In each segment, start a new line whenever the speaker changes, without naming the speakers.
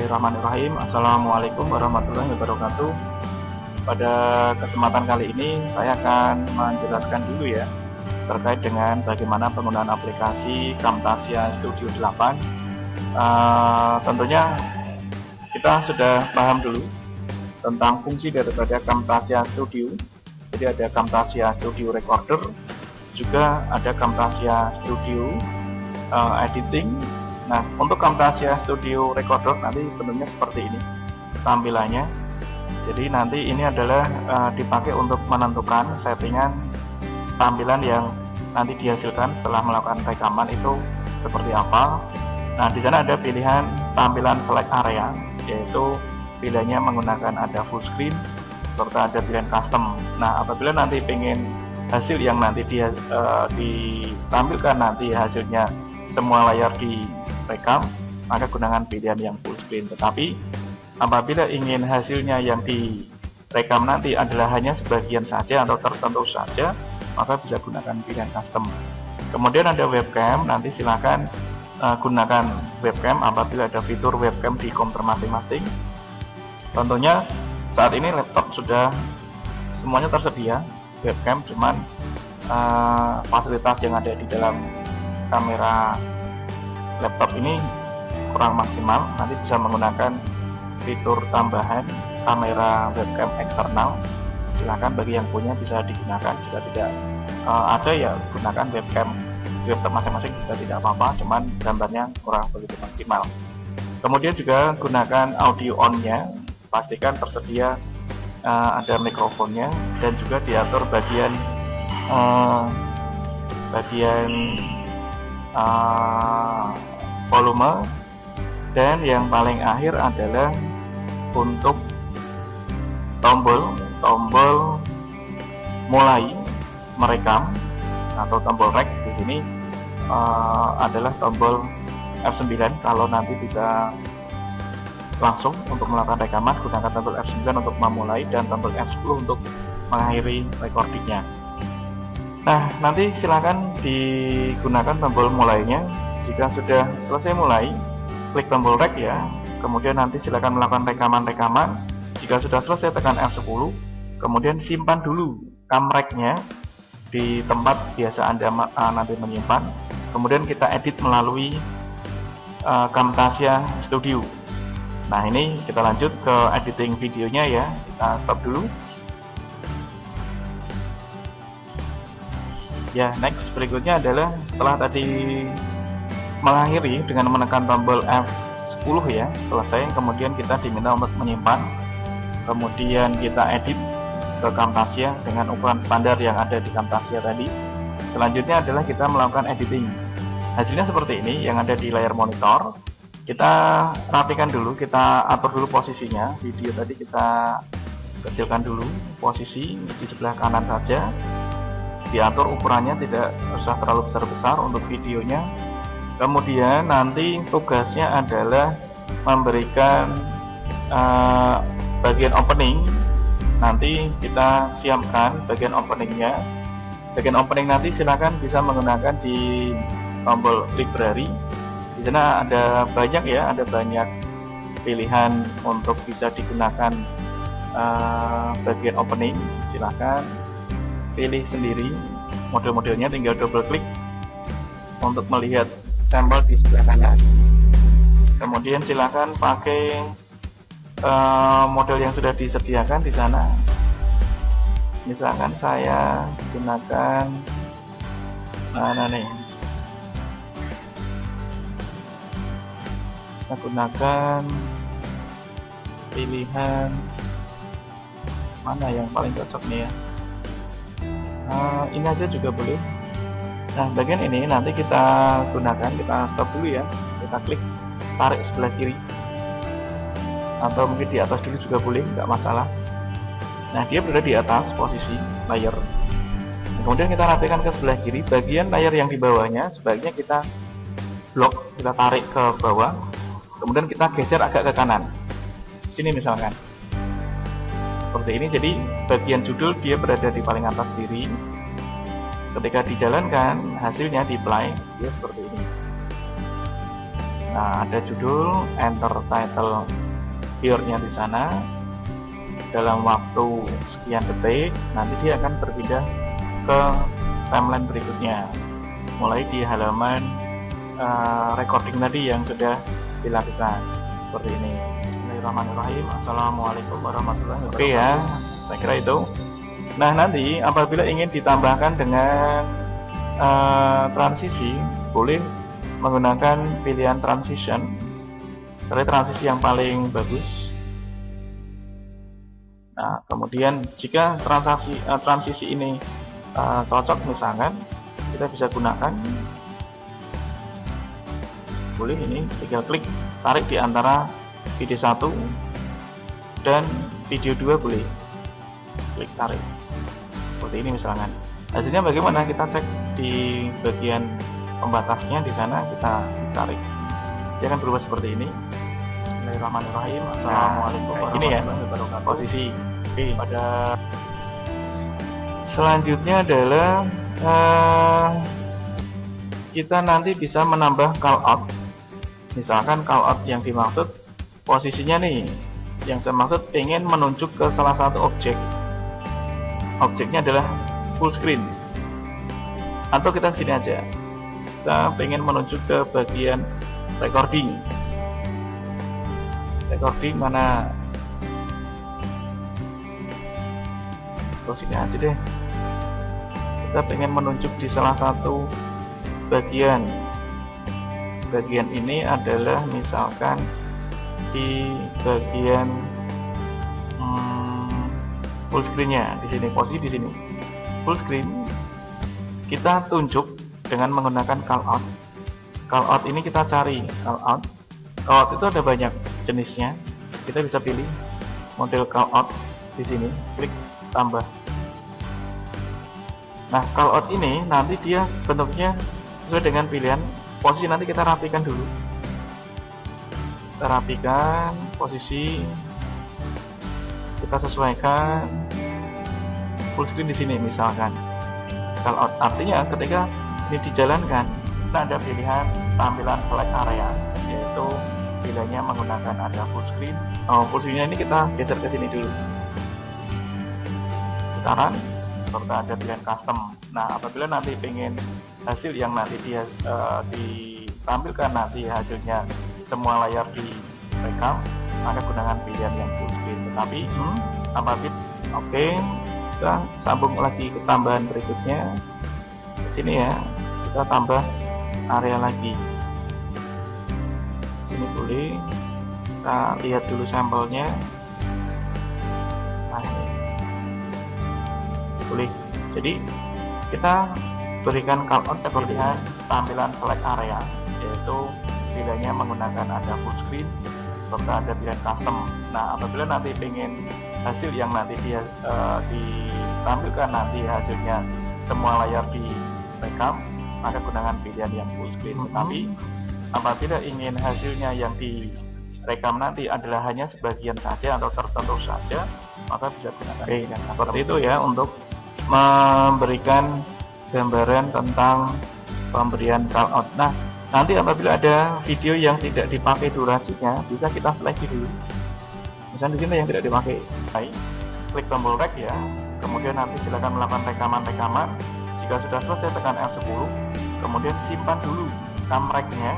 Bismillahirrahmanirrahim. Assalamualaikum warahmatullahi wabarakatuh. Pada kesempatan kali ini saya akan menjelaskan dulu ya terkait dengan bagaimana penggunaan aplikasi Camtasia Studio 8. Tentunya kita sudah paham dulu tentang fungsi daripada Camtasia Studio. Jadi ada Camtasia Studio Recorder, juga ada Camtasia Studio Editing. Nah, untuk Camtasia Studio Recorder nanti bentuknya seperti ini tampilannya. Jadi nanti ini adalah dipakai untuk menentukan settingan tampilan yang nanti dihasilkan setelah melakukan rekaman itu seperti apa. Nah, di sana ada pilihan tampilan select area, yaitu pilihannya menggunakan ada full screen serta ada pilihan custom. Nah, apabila nanti pengen hasil yang nanti ditampilkan nanti hasilnya semua layar direkam, maka gunakan pilihan yang full screen. Tetapi apabila ingin hasilnya yang direkam nanti adalah hanya sebagian saja atau tertentu saja, maka bisa gunakan pilihan custom. Kemudian ada webcam, nanti silakan gunakan webcam apabila ada fitur webcam di komputer masing-masing. Tentunya saat ini laptop sudah semuanya tersedia webcam, cuman fasilitas yang ada di dalam kamera laptop ini kurang maksimal. Nanti bisa menggunakan fitur tambahan kamera webcam eksternal. Silakan bagi yang punya bisa digunakan. Jika tidak ada ya gunakan webcam masing-masing juga tidak apa-apa, cuman gambarnya kurang begitu maksimal. Kemudian juga gunakan audio on-nya, pastikan tersedia ada mikrofonnya, dan juga diatur bagian volume. Dan yang paling akhir adalah untuk tombol mulai merekam atau tombol rek. Di sini adalah tombol F9. Kalau nanti bisa langsung untuk melakukan rekaman, gunakan tombol F9 untuk memulai dan tombol F10 untuk mengakhiri recordingnya. Nah, nanti silakan digunakan tombol mulainya. Jika sudah selesai mulai, klik tombol rek ya. Kemudian nanti silakan melakukan rekaman. Jika sudah selesai, tekan F10. Kemudian simpan dulu camreknya di tempat biasa Anda nanti menyimpan. Kemudian kita edit melalui Camtasia Studio. Nah, ini kita lanjut ke editing videonya ya. Kita stop dulu. Ya, next berikutnya adalah setelah tadi mengakhiri dengan menekan tombol F10 ya, selesai. Kemudian kita diminta untuk menyimpan. Kemudian kita edit ke Camtasia dengan ukuran standar yang ada di Camtasia tadi. Selanjutnya adalah kita melakukan editing. Hasilnya seperti ini yang ada di layar monitor. Kita rapikan dulu, kita atur dulu posisinya. Video tadi kita kecilkan dulu posisi di sebelah kanan saja. Diatur ukurannya tidak usah terlalu besar-besar untuk videonya. Kemudian nanti tugasnya adalah memberikan bagian opening. Nanti kita siapkan bagian openingnya. Bagian opening nanti silakan bisa menggunakan di tombol library. Di sana ada banyak ya, ada banyak pilihan untuk bisa digunakan bagian opening. Silakan pilih sendiri model-modelnya, tinggal double klik untuk melihat sampel di sebelah kanan. Kemudian silakan pakai model yang sudah disediakan di sana. Misalkan saya gunakan mana nih? Kita gunakan pilihan mana yang paling cocok nih ya? Ini aja juga boleh. Nah, bagian ini nanti kita gunakan, kita stop dulu ya. Kita klik, tarik sebelah kiri, atau mungkin di atas dulu juga boleh, nggak masalah. Nah, dia berada di atas posisi layar. Kemudian kita rapikan ke sebelah kiri. Bagian layar yang di bawahnya sebaiknya kita blok, kita tarik ke bawah. Kemudian kita geser agak ke kanan. Sini misalkan. Seperti ini. Jadi bagian judul dia berada di paling atas kiri. Ketika dijalankan hasilnya di play dia seperti ini. Nah, ada judul, enter title keywordnya di sana. Dalam waktu sekian detik, nanti dia akan berpindah ke timeline berikutnya, mulai di halaman recording tadi yang sudah dilakukan seperti ini. Bismillahirrahmanirrahim. Assalamualaikum warahmatullahi wabarakatuh. Oke ya, saya kira itu. Nah, nanti apabila ingin ditambahkan dengan transisi, boleh menggunakan pilihan transition. Cari transisi yang paling bagus. Nah, kemudian jika transisi ini cocok, misalkan kita bisa gunakan, boleh ini tinggal klik tarik di antara video 1 dan video 2, boleh klik tarik seperti ini misalkan. Hasilnya bagaimana, kita cek di bagian pembatasnya, di sana kita tarik, dia akan berubah seperti ini. Bismillahirrahmanirrahim. Assalamualaikum warahmatullahi wabarakatuh. Posisi pada selanjutnya adalah kita nanti bisa menambah call out. Misalkan call out yang dimaksud posisinya nih, yang saya maksud ingin menunjuk ke salah satu objek. Objeknya adalah full screen. Atau kita sini aja, kita pengen menunjuk ke bagian recording. Recording mana? Terus sini aja deh. Kita pengen menunjuk di salah satu bagian. Bagian ini adalah misalkan di bagian full screen-nya, di sini, posisi di sini. Full screen kita tunjuk dengan menggunakan call out. Call out ini kita cari call out. Call out itu ada banyak jenisnya. Kita bisa pilih model call out di sini, klik tambah. Nah, call out ini nanti dia bentuknya sesuai dengan pilihan. Posisi nanti kita rapikan dulu. Kita rapikan posisi, kita sesuaikan full screen di sini misalkan. Call out artinya ketika ini dijalankan, kita ada pilihan tampilan select area, yaitu pilihannya menggunakan ada full screen. Full screen-nya ini kita geser ke sini dulu. Putaran, serta ada pilihan custom. Nah, apabila nanti pengen hasil yang nanti dia ditampilkan nanti hasilnya semua layar direkam, maka gunakan pilihan yang full screen. Tetapi apabila kita sambung lagi ke tambahan berikutnya. Ke sini ya, kita tambah area lagi. Sini boleh. Kita lihat dulu sampelnya. Nah, ini boleh. Jadi kita berikan call out seperti tampilan select area, yaitu pilihannya menggunakan ada full screen serta ada pilihan custom. Nah, apabila nanti pengen hasil yang nanti dia ditampilkan nanti hasilnya semua layar direkam, maka gunakan pilihan yang full screen. Tapi apabila ingin hasilnya yang direkam nanti adalah hanya sebagian saja atau tertentu saja, maka bisa gunakan pilihan seperti itu ya, untuk memberikan gambaran tentang pemberian call out. Nah, nanti apabila ada video yang tidak dipakai durasinya, bisa kita seleksi dulu. Misalnya di sini yang tidak dipakai, klik tombol rek ya. Kemudian nanti silakan melakukan rekaman. Jika sudah selesai, tekan F10. Kemudian simpan dulu reknya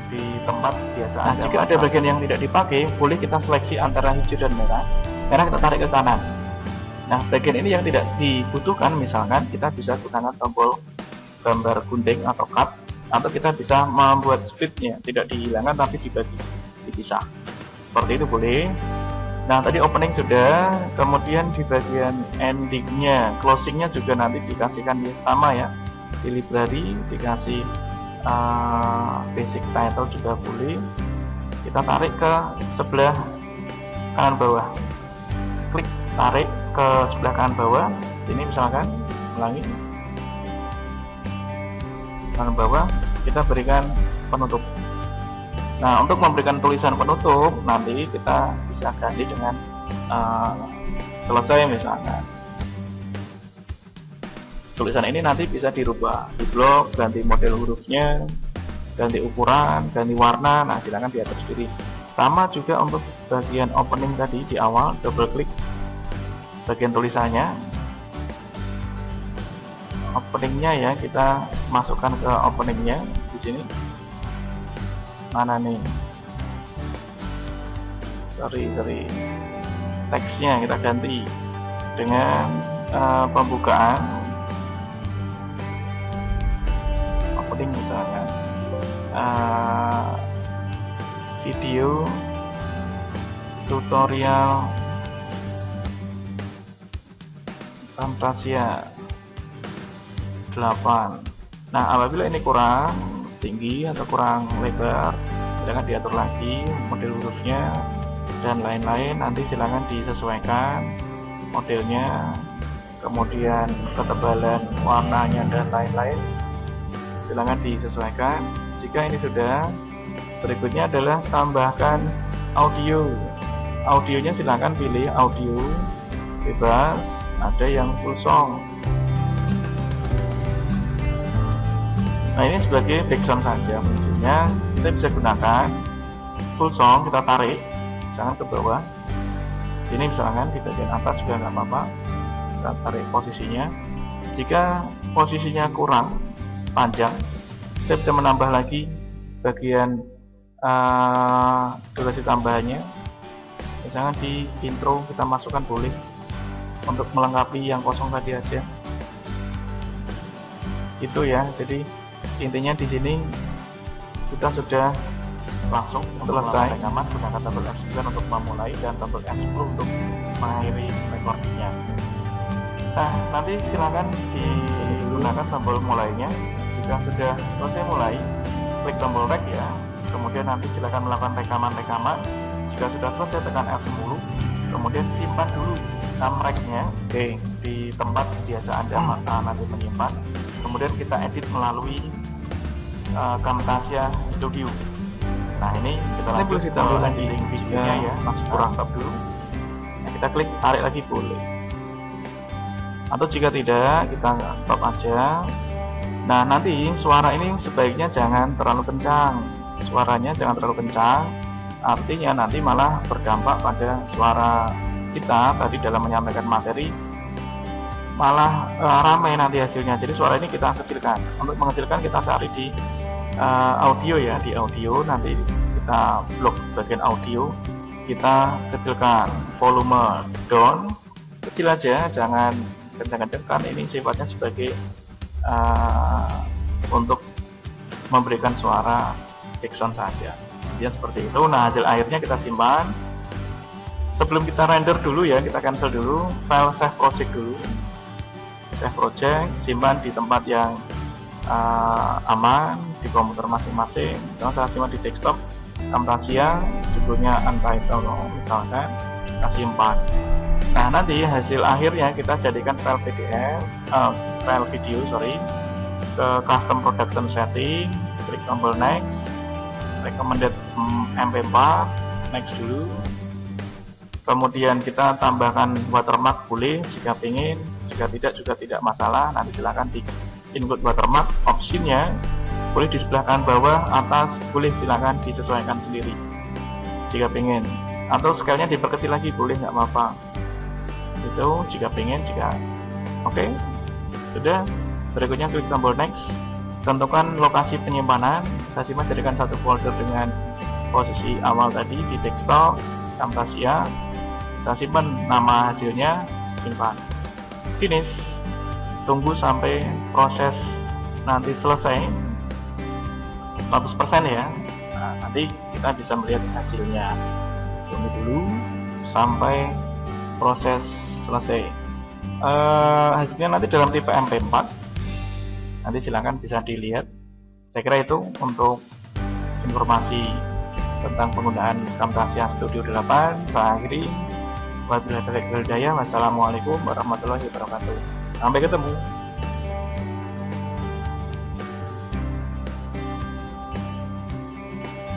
di tempat biasa. Nah, jika ada bagian yang tidak dipakai, boleh kita seleksi antara hijau dan merah. Merah kita tarik ke kanan. Nah, bagian ini yang tidak dibutuhkan, misalkan kita bisa gunakan tombol gambar gunting atau cut, atau kita bisa membuat splitnya, tidak dihilangkan tapi dibagi, dipisah. Seperti itu boleh. Nah, tadi opening sudah, kemudian di bagian endingnya, closingnya juga nanti dikasihkan sama ya. Di library dikasih basic title juga boleh. Kita tarik ke sebelah kanan bawah, klik tarik ke sebelah kanan bawah, sini misalkan, ulangi kanan bawah, kita berikan penutup. Nah, untuk memberikan tulisan penutup, nanti kita bisa ganti dengan selesai misalkan. Tulisan ini nanti bisa dirubah, di blok, ganti model hurufnya, ganti ukuran, ganti warna. Nah, silakan diatur sendiri. Sama juga untuk bagian opening tadi di awal, double klik bagian tulisannya, openingnya ya, kita masukkan ke openingnya di sini. Mana nih? Sorry, teksnya kita ganti dengan pembukaan opening misalkan video tutorial Camtasia 8. Nah, apabila ini kurang tinggi atau kurang lebar, silakan diatur lagi model hurufnya dan lain-lain. Nanti silakan disesuaikan modelnya, kemudian ketebalan warnanya dan lain-lain, silakan disesuaikan. Jika ini sudah, berikutnya adalah tambahkan audio. Audionya silakan pilih audio bebas, ada yang full song. Nah, ini sebagai background saja fungsinya. Kita bisa gunakan full song, kita tarik misalkan ke bawah sini, misalkan di bagian atas juga nggak apa-apa, kita tarik posisinya. Jika posisinya kurang panjang, kita bisa menambah lagi bagian durasi tambahannya, misalkan di intro kita masukkan boleh untuk melengkapi yang kosong tadi aja gitu ya. Jadi intinya di sini kita sudah langsung selesai rekaman. Gunakan tombol F9 untuk memulai dan tombol F10 untuk mengakhiri recordingnya. Nah, nanti silakan digunakan tombol mulainya. Jika sudah selesai mulai, klik tombol rek ya. Kemudian nanti silakan melakukan rekaman. Jika sudah selesai, tekan F10. Kemudian simpan dulu reknya di tempat biasa Anda nanti menyimpan. Kemudian kita edit melalui Camtasia Studio. Nah, ini kita lanjut di link videonya ya, masih kurang stop dulu. Nah, kita klik tarik lagi boleh, atau jika tidak kita stop aja. Nah, nanti suara ini sebaiknya jangan terlalu kencang, suaranya jangan terlalu kencang, artinya nanti malah berdampak pada suara kita tadi dalam menyampaikan materi, malah ramai nanti hasilnya. Jadi suara ini kita kecilkan. Untuk mengecilkan kita cari di audio ya, di audio nanti kita blok bagian audio, kita kecilkan volume down, kecil aja, jangan kencang-kencang, kan ini sifatnya sebagai untuk memberikan suara background saja. Dia seperti itu. Nah, hasil akhirnya kita simpan. Sebelum kita render dulu ya, kita cancel dulu file save project dulu. Save project, simpan di tempat yang aman di komputer masing-masing. Misalnya saya simpan di desktop Camtasia, judulnya untitled misalkan, kita simpan. Nah, nanti hasil akhirnya kita jadikan file PDF, file video ke custom production setting, klik tombol next, recommended MP4, next dulu. Kemudian kita tambahkan watermark boleh jika ingin, jika tidak juga tidak masalah. Nanti silahkan di include watermark, optionnya boleh di sebelah kanan bawah, atas boleh, silahkan disesuaikan sendiri jika ingin, atau scale-nya diperkecil lagi boleh, nggak apa-apa itu jika ingin. Oke, sudah. Berikutnya klik tombol next, tentukan lokasi penyimpanan. Saya simpan jadikan satu folder dengan posisi awal tadi di desktop Camtasia. Saya simpan nama hasilnya, simpan, finish. Tunggu sampai proses nanti selesai 100% ya. Nah, nanti kita bisa melihat hasilnya. Tunggu dulu sampai proses selesai. Hasilnya nanti dalam tipe MP4. Nanti silakan bisa dilihat. Saya kira itu untuk informasi tentang penggunaan Camtasia Studio 8. Saya akhiri. Wabillahi taufiq wal hidayah. Wassalamualaikum warahmatullahi wabarakatuh. Sampai ketemu.